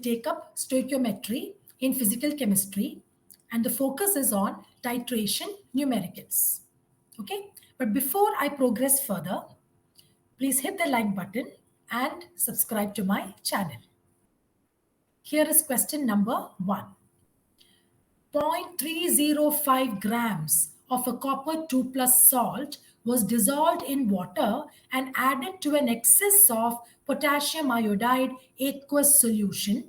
take up stoichiometry in physical chemistry, and the focus is on titration numericals. Okay, but before I progress further, please hit the like button and subscribe to my channel. Here is question number 1. 0.305 grams of a copper 2 plus salt was dissolved in water and added to an excess of potassium iodide aqueous solution,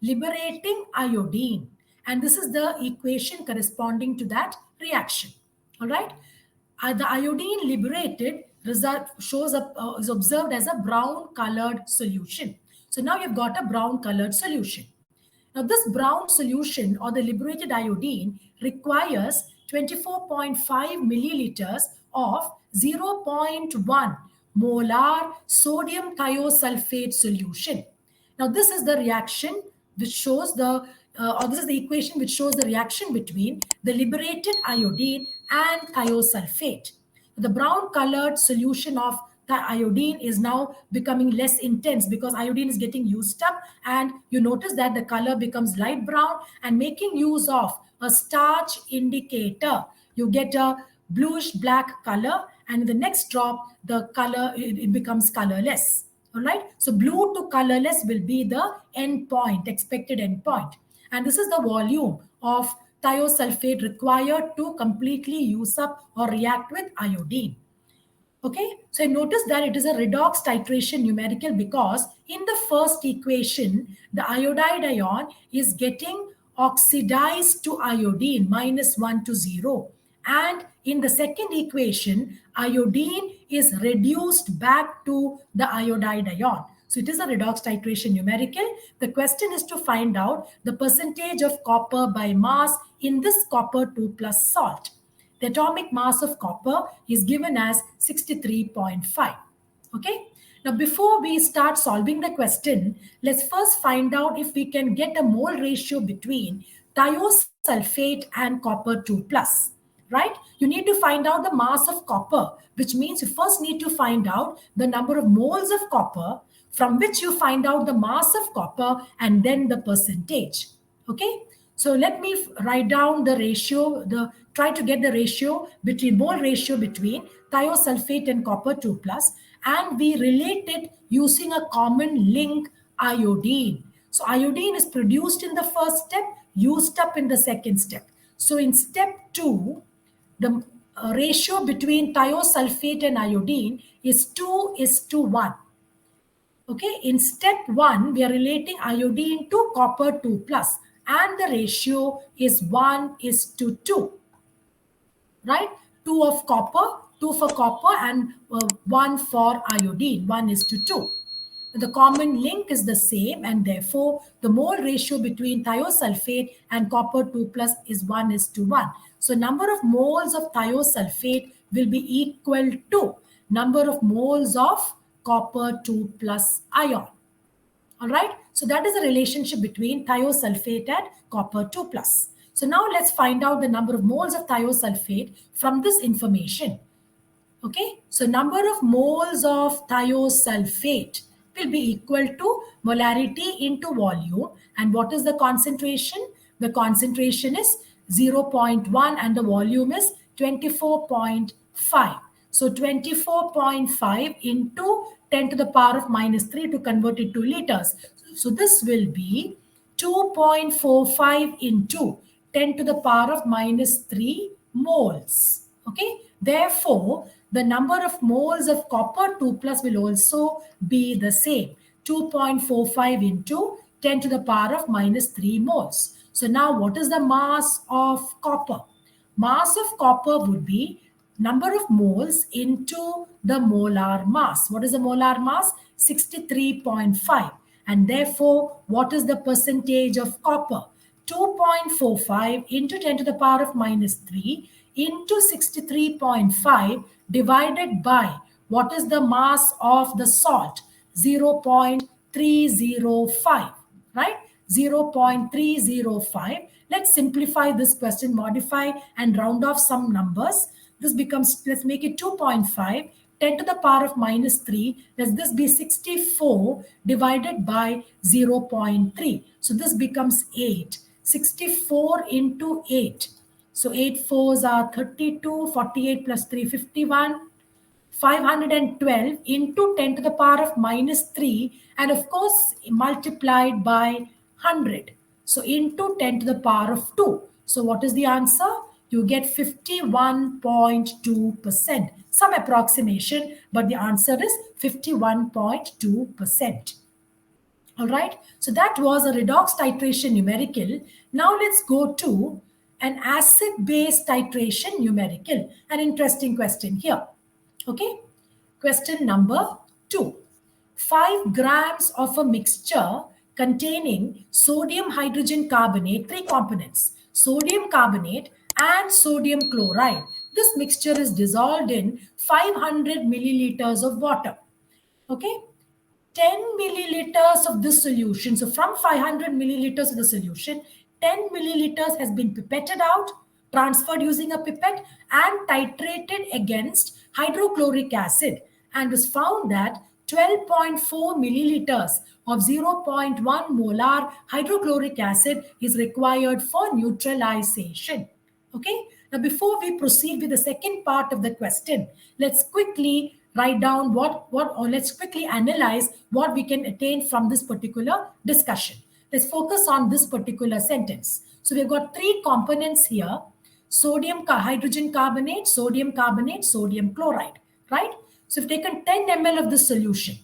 liberating iodine. And this is the equation corresponding to that reaction. All right. The iodine liberated result shows up is observed as a brown colored solution. So now you've got a brown colored solution. Now, this brown solution or the liberated iodine requires 24.5 milliliters of 0.1 molar sodium thiosulfate solution. Now, this is the reaction which shows this is the equation which shows the reaction between the liberated iodine and thiosulfate. The brown colored solution of the iodine is now becoming less intense because iodine is getting used up, and you notice that the color becomes light brown, and making use of a starch indicator, you get a bluish black color, and in the next drop, the color, it becomes colorless. All right. So blue to colorless will be the end point, expected end point. And this is the volume of thiosulfate required to completely use up or react with iodine. Okay, so notice that it is a redox titration numerical because in the first equation, the iodide ion is getting oxidized to iodine -1 to 0. And in the second equation, iodine is reduced back to the iodide ion. So it is a redox titration numerical. The question is to find out the percentage of copper by mass in this copper 2 plus salt. The atomic mass of copper is given as 63.5. Okay. Now, before we start solving the question, let's first find out if we can get a mole ratio between thiosulfate and copper 2 plus. Right? You need to find out the mass of copper, which means you first need to find out the number of moles of copper, from which you find out the mass of copper and then the percentage. Okay. So let me write down the ratio, try to get the ratio between mole ratio between thiosulfate and copper 2 plus, and we relate it using a common link, iodine. So iodine is produced in the first step, used up in the second step. So in step 2, the ratio between thiosulfate and iodine is 2:1. Okay, in step 1, we are relating iodine to copper 2 plus, and the ratio is 1:2. Right? 2 of copper, 2 for copper, and 1 for iodine, 1:2. The common link is the same, and therefore the mole ratio between thiosulfate and copper 2 plus is 1:1. So number of moles of thiosulfate will be equal to number of moles of copper 2 plus ion. All right. So that is the relationship between thiosulfate and copper 2 plus. So now let's find out the number of moles of thiosulfate from this information. Okay. So number of moles of thiosulfate will be equal to molarity into volume. And what is the concentration? The concentration is 0.1 and the volume is 24.5. So 24.5 into 10 to the power of -3 to convert it to liters. So this will be 2.45 into 10 to the power of -3 moles. Okay. Therefore, the number of moles of copper 2 plus will also be the same. 2.45 into 10 to the power of -3 moles. So now what is the mass of copper? Mass of copper would be number of moles into the molar mass. What is the molar mass? 63.5. And therefore, what is the percentage of copper? 2.45 into 10 to the power of -3 into 63.5 divided by what is the mass of the salt? 0.305, right? 0.305. Let's simplify this question, modify and round off some numbers. This becomes, let's make it 2.5, 10 to the power of -3. Let this be 64 divided by 0.3. So this becomes 8. 64 into 8. So 8 fours are 32, 48 plus 3, 51. 512 into 10 to the power of minus 3, and of course multiplied by 100. So into 10 to the power of 2. So what is the answer? You get 51.2%. Some approximation, but the answer is 51.2%. All right. So that was a redox titration numerical. Now let's go to an acid-base titration numerical. An interesting question here. Okay. Question number 2. 5 grams of a mixture containing sodium hydrogen carbonate, 3 components, sodium carbonate and sodium chloride. This mixture is dissolved in 500 milliliters of water. Okay. 10 milliliters of this solution. So from 500 milliliters of the solution, 10 milliliters has been pipetted out, transferred using a pipette, and titrated against hydrochloric acid, and was found that 12.4 milliliters of 0.1 molar hydrochloric acid is required for neutralization. Okay. Now, before we proceed with the second part of the question, let's quickly write down or let's quickly analyze what we can attain from this particular discussion. Let's focus on this particular sentence. So we've got 3 components here: sodium hydrogen carbonate, sodium chloride, right? So we've taken 10 ml of the solution.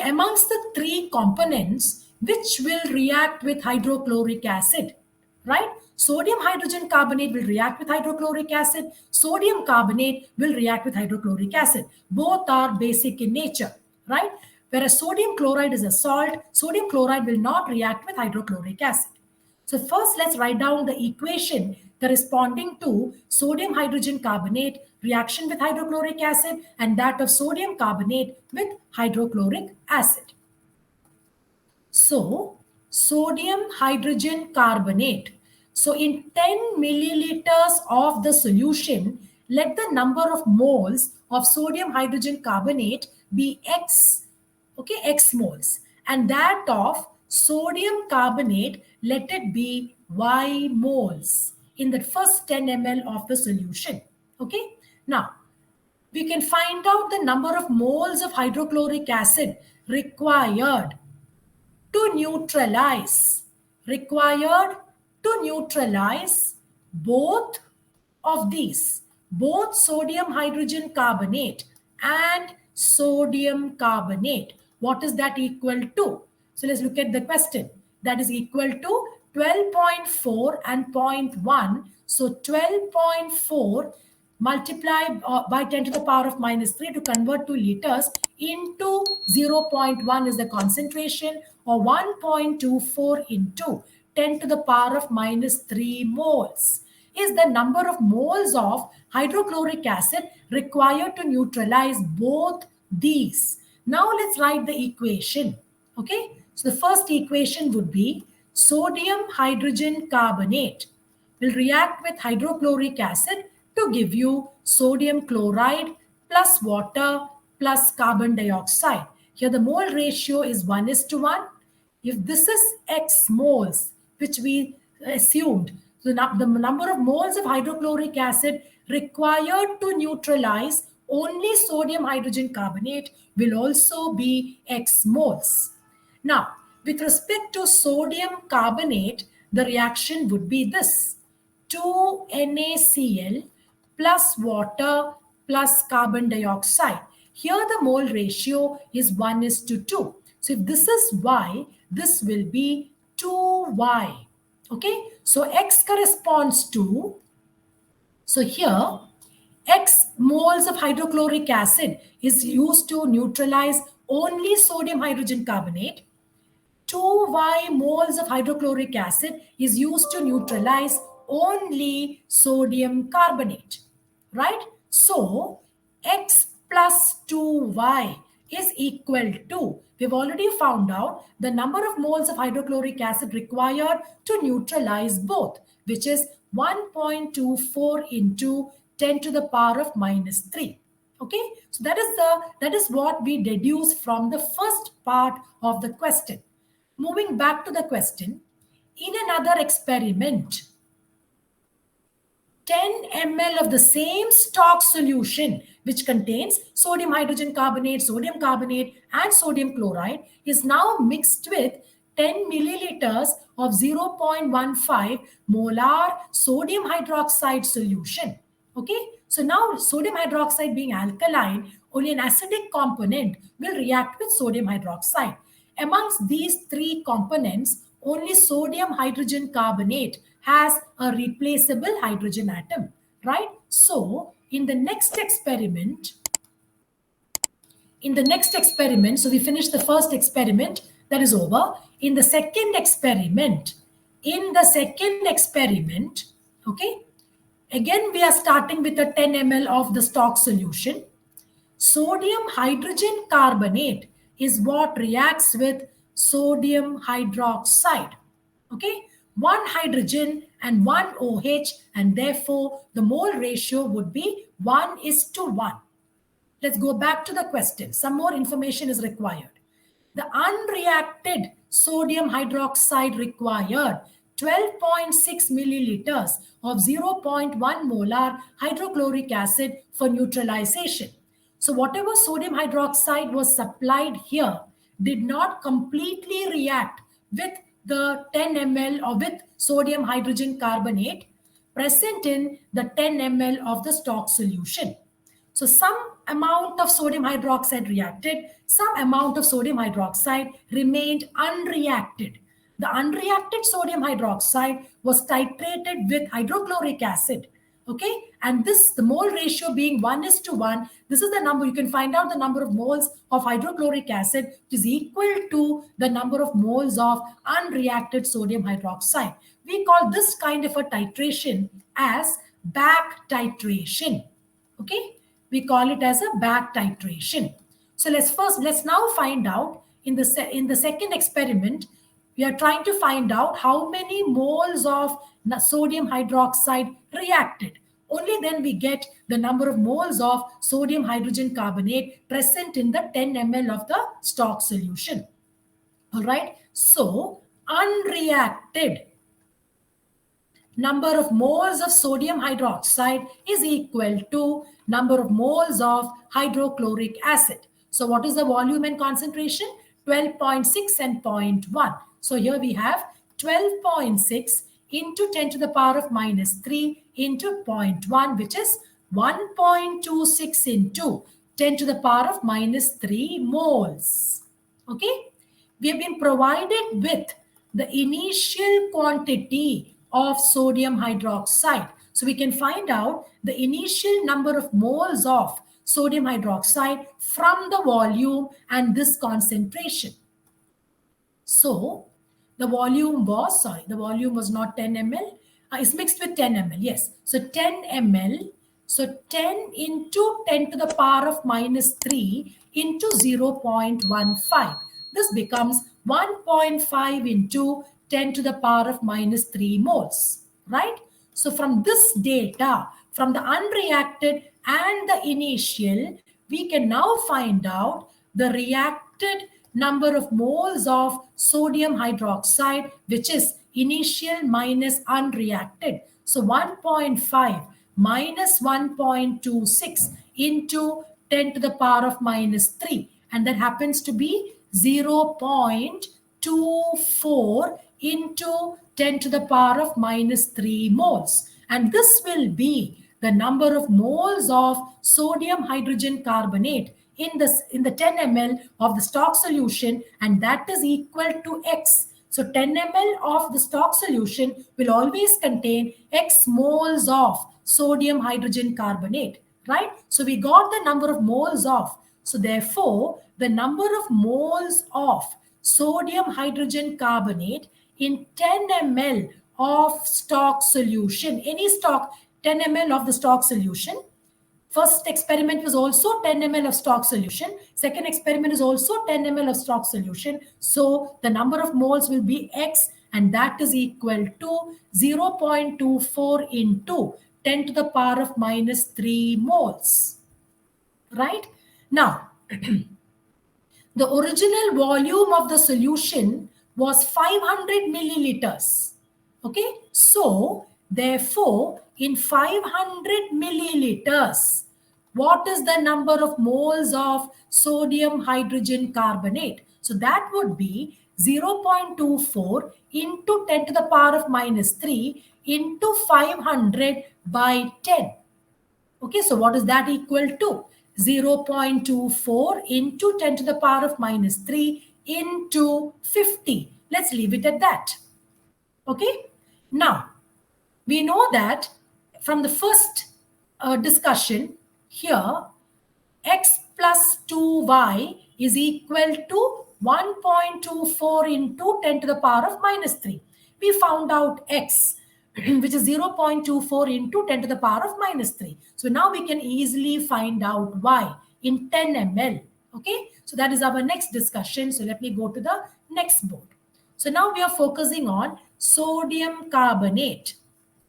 Amongst the 3 components, which will react with hydrochloric acid, right? Sodium hydrogen carbonate will react with hydrochloric acid. Sodium carbonate will react with hydrochloric acid. Both are basic in nature, right? Whereas sodium chloride is a salt, sodium chloride will not react with hydrochloric acid. So first, let's write down the equation corresponding to sodium hydrogen carbonate reaction with hydrochloric acid and that of sodium carbonate with hydrochloric acid. So, sodium hydrogen carbonate. So, in 10 milliliters of the solution, let the number of moles of sodium hydrogen carbonate be X, okay, X moles. And that of sodium carbonate, let it be Y moles in the first 10 ml of the solution. Okay. Now, we can find out the number of moles of hydrochloric acid required to neutralize both of these, both sodium hydrogen carbonate and sodium carbonate. What is that equal to? So let's look at the question. That is equal to 12.4 and 0.1. So 12.4 multiplied by 10 to the power of minus 3 to convert to liters into 0.1 is the concentration, or 1.24 into 10 to the power of minus 3 moles is the number of moles of hydrochloric acid required to neutralize both these. Now let's write the equation. Okay, so the first equation would be sodium hydrogen carbonate will react with hydrochloric acid to give you sodium chloride plus water plus carbon dioxide. Here the mole ratio is 1:1. If this is X moles, which we assumed, the number of moles of hydrochloric acid required to neutralize only sodium hydrogen carbonate will also be X moles. Now, with respect to sodium carbonate, the reaction would be this: 2 NaCl plus water plus carbon dioxide. Here the mole ratio is 1:2. So if this is Y, this will be 2Y. Okay, so X corresponds to, so here X moles of hydrochloric acid is used to neutralize only sodium hydrogen carbonate. 2Y moles of hydrochloric acid is used to neutralize only sodium carbonate, right? So, X plus 2Y is equal to, we've already found out the number of moles of hydrochloric acid required to neutralize both, which is 1.24 into 10 to the power of minus 3. Okay, so that is what we deduce from the first part of the question. moving back to the question, in another experiment, 10 ml of the same stock solution, which contains sodium hydrogen carbonate, and sodium chloride, is now mixed with 10 milliliters of 0.15 molar sodium hydroxide solution. Okay, so now sodium hydroxide being alkaline, only an acidic component will react with sodium hydroxide. Amongst these three components, only sodium hydrogen carbonate has a replaceable hydrogen atom, right? So in the next experiment, so we finished the first experiment, that is over. In the second experiment, okay, again we are starting with a 10 ml of the stock solution. Sodium hydrogen carbonate is what reacts with sodium hydroxide. Okay, one hydrogen and one OH, and therefore the mole ratio would be 1:1. Let's go back to the question. Some more information is required. The unreacted sodium hydroxide required 12.6 milliliters of 0.1 molar hydrochloric acid for neutralization. So whatever sodium hydroxide was supplied here did not completely react with the 10 ml or with sodium hydrogen carbonate present in the 10 ml of the stock solution. So some amount of sodium hydroxide reacted, some amount of sodium hydroxide remained unreacted. The unreacted sodium hydroxide was titrated with hydrochloric acid. Okay, and this, the mole ratio being 1:1, this is the number, you can find out the number of moles of hydrochloric acid, which is equal to the number of moles of unreacted sodium hydroxide. We call this kind of a titration as back titration. Okay, we call it as a back titration. So let's now find out in the second experiment, we are trying to find out how many moles of sodium hydroxide reacted. Only then we get the number of moles of sodium hydrogen carbonate present in the 10 ml of the stock solution. All right. So unreacted number of moles of sodium hydroxide is equal to number of moles of hydrochloric acid. So what is the volume and concentration? 12.6 and 0.1. So here we have 12.6 into 10 to the power of minus 3 into 0.1, which is 1.26 into 10 to the power of minus 3 moles. Okay. We have been provided with the initial quantity of sodium hydroxide. So we can find out the initial number of moles of sodium hydroxide from the volume and this concentration. So the volume was, the volume was not 10 ml. It's mixed with 10 ml, yes. So 10 ml, so 10 into 10 to the power of minus 3 into 0.15. This becomes 1.5 into 10 to the power of minus 3 moles, right? So from this data, from the unreacted and the initial, we can now find out the reacted number of moles of sodium hydroxide, which is initial minus unreacted. So 1.5 minus 1.26 into 10 to the power of minus 3. And that happens to be 0.24 into 10 to the power of minus 3 moles. And this will be the number of moles of sodium hydrogen carbonate in the 10 ml of the stock solution, and that is equal to X. So 10 ml of the stock solution will always contain X moles of sodium hydrogen carbonate, right? So we got the number of moles of. So therefore, the number of moles of sodium hydrogen carbonate in 10 ml of stock solution, any stock, 10 ml of the stock solution. First experiment was also 10 ml of stock solution. Second experiment is also 10 ml of stock solution. So the number of moles will be X, and that is equal to 0.24 into 10 to the power of minus 3 moles. Right? Now, the original volume of the solution was 500 milliliters. Okay, so therefore in 500 milliliters, what is the number of moles of sodium hydrogen carbonate? So that would be 0.24 into 10 to the power of minus 3 into 500 by 10. Okay, so what is that equal to? 0.24 into 10 to the power of minus 3 into 50. Let's leave it at that. Okay, now we know that from the first discussion here, x plus 2y is equal to 1.24 into 10 to the power of minus 3. We found out x, which is 0.24 into 10 to the power of minus 3. So now we can easily find out y in 10 ml. Okay, so that is our next discussion. So let me go to the next board. So now we are focusing on sodium carbonate.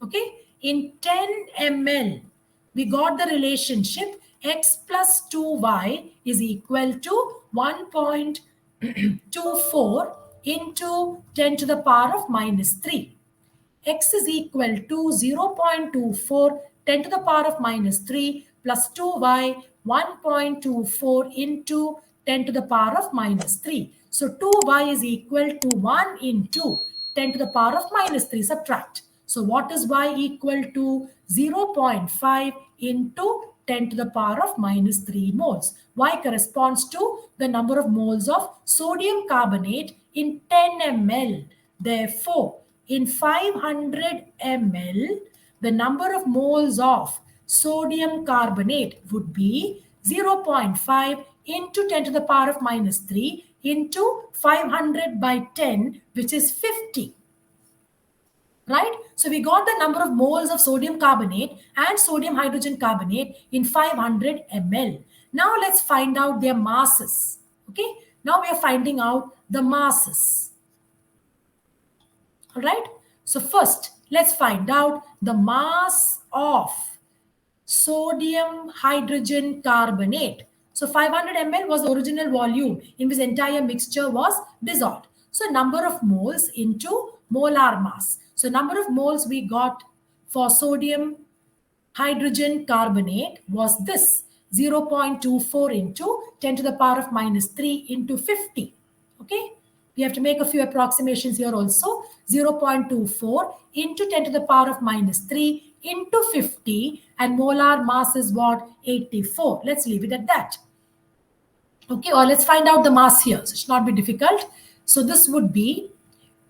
Okay, in 10 ml, we got the relationship x plus 2y is equal to 1.24 into 10 to the power of minus 3. X is equal to 0.24 10 to the power of minus 3 plus 2y 1.24 into 10 to the power of minus 3. So 2y is equal to 1 into 10 to the power of minus 3. Subtract. So what is y equal to? 0.5 into 10 to the power of minus 3 moles. Y corresponds to the number of moles of sodium carbonate in 10 ml. Therefore, in 500 ml, the number of moles of sodium carbonate would be 0.5 into 10 to the power of minus 3 into 500 by 10, which is 50. Right? So we got the number of moles of sodium carbonate and sodium hydrogen carbonate in 500 ml. Now let's find out their masses. Okay? Now we are finding out the masses. All right? So first, let's find out the mass of sodium hydrogen carbonate. So 500 ml was the original volume in which entire mixture was dissolved. So number of moles into molar mass. So number of moles we got for sodium hydrogen carbonate was this, 0.24 into 10 to the power of minus 3 into 50. Okay, we have to make a few approximations here also. 0.24 into 10 to the power of minus 3 into 50, and molar mass is what? 84. Let's leave it at that. Okay, or let's find out the mass here. So it should not be difficult. So this would be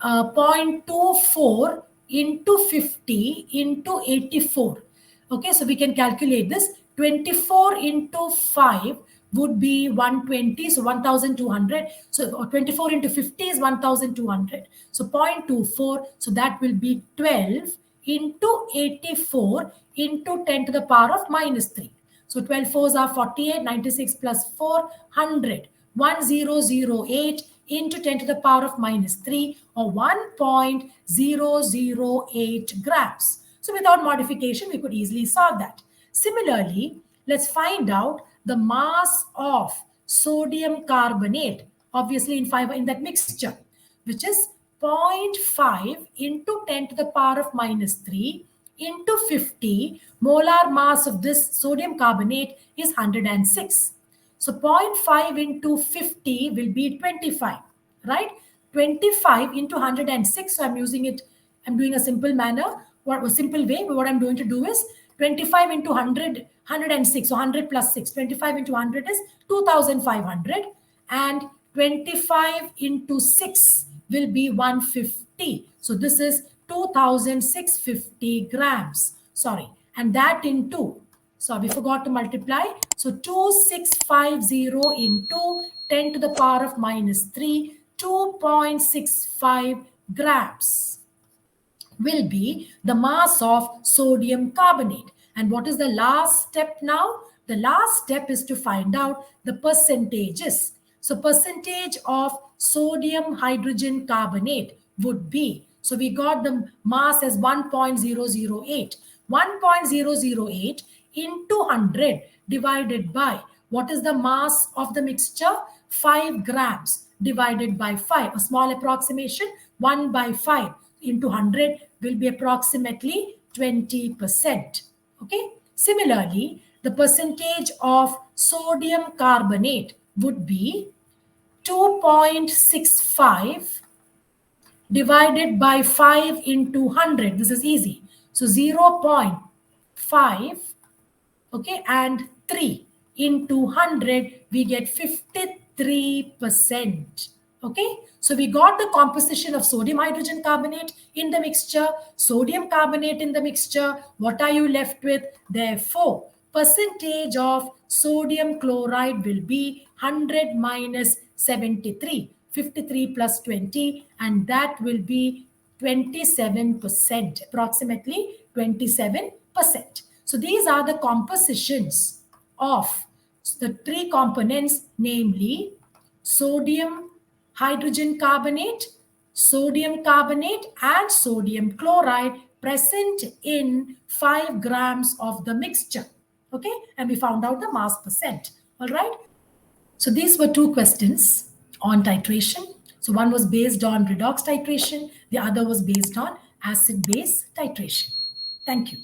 0.24 into 50 into 84. Okay, so we can calculate this. 24 into 5 would be 120, so 1200. So 24 into 50 is 1200. So 0.24, so that will be 12 into 84 into 10 to the power of minus 3. So 12 fours are 48, 96 plus 4, 100. 1008 into 10 to the power of minus 3, or 1.008 grams. So without modification, we could easily solve that. Similarly, let's find out the mass of sodium carbonate, obviously in that mixture, which is 0.5 into 10 to the power of minus 3 into 50. Molar mass of this sodium carbonate is 106. So 0.5 into 50 will be 25, right? 25 into 106. So I'm doing a simple manner, a simple way. What I'm going to do is 25 into 100, 106. So 100 plus 6. 25 into 100 is 2500. And 25 into 6 will be 150. So this is 2650 grams. Sorry. And that into, we forgot to multiply. So 2650 into 10 to the power of minus 3, 2.65 grams will be the mass of sodium carbonate. And what is the last step now? The last step is to find out the percentages. So percentage of sodium hydrogen carbonate would be, so we got the mass as 1.008. 1.008 into 100 divided by, what is the mass of the mixture? 5 grams. divided by 5. A small approximation, 1 by 5 into 100 will be approximately 20%. Okay. Similarly, the percentage of sodium carbonate would be 2.65 divided by 5 into 100. This is easy. So 0.5, okay, and 3 into 100, we get 53%. Okay, so we got the composition of sodium hydrogen carbonate in the mixture, sodium carbonate in the mixture. What are you left with? Therefore, percentage of sodium chloride will be 100 minus 73, 53 plus 20, and that will be 27%, approximately 27%. So these are the compositions of the three components, namely sodium hydrogen carbonate, and sodium chloride present in 5 grams of the mixture. Okay, and we found out the mass percent. All right. So these were two questions on titration. So one was based on redox titration, the other was based on acid-base titration. Thank you.